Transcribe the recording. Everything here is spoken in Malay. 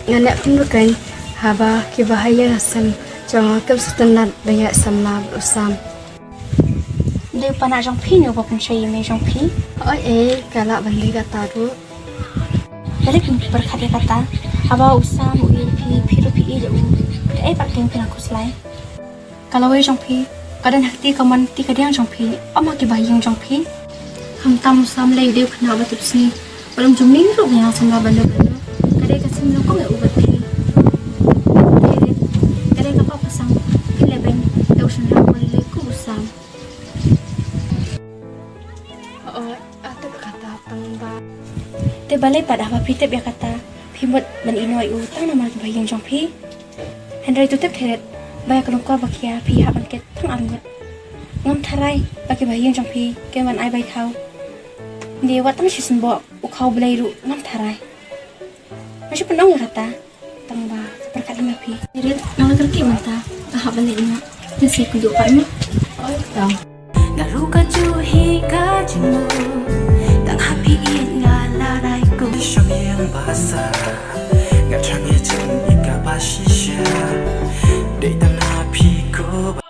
Ngan pun bukan haba kibahaya asam jangan kesulitan daya sama bersam. Dia panak jong pi ni apa pun saya me jong pi. Oh kalau balik kata tu. Jadi pun berkata kata haba usam pi pi je pakai pun aku selai. Kalau jong pi kadang hati kaman ti kadang jong pi ama kibahaya jong pi. Ham tam usam lay dia kena betul sini. Belum jumling tu yang sama benda-benda. Kadang kasih nak kau nggak ubat pi. Te balai pada apa pitep ya kata pimot ban inoi utang nama bayang jong pi hendrai tutep teret baya kelongkor bakia pi ha ban ket tang anggot ngam tharai baki bayang jong pi ke ban ai bai thau ni watang sisin bo u khau blai ru ngam tharai masih penong ya kata tang ba seperkat lima pi teret nang terki mata ha ban ina nasi kunjuk pai ma oi tang naruka ju hi ka jinu tang happy Shang yang basah, ngacangnya jeng ika basisya, dek tanah piku.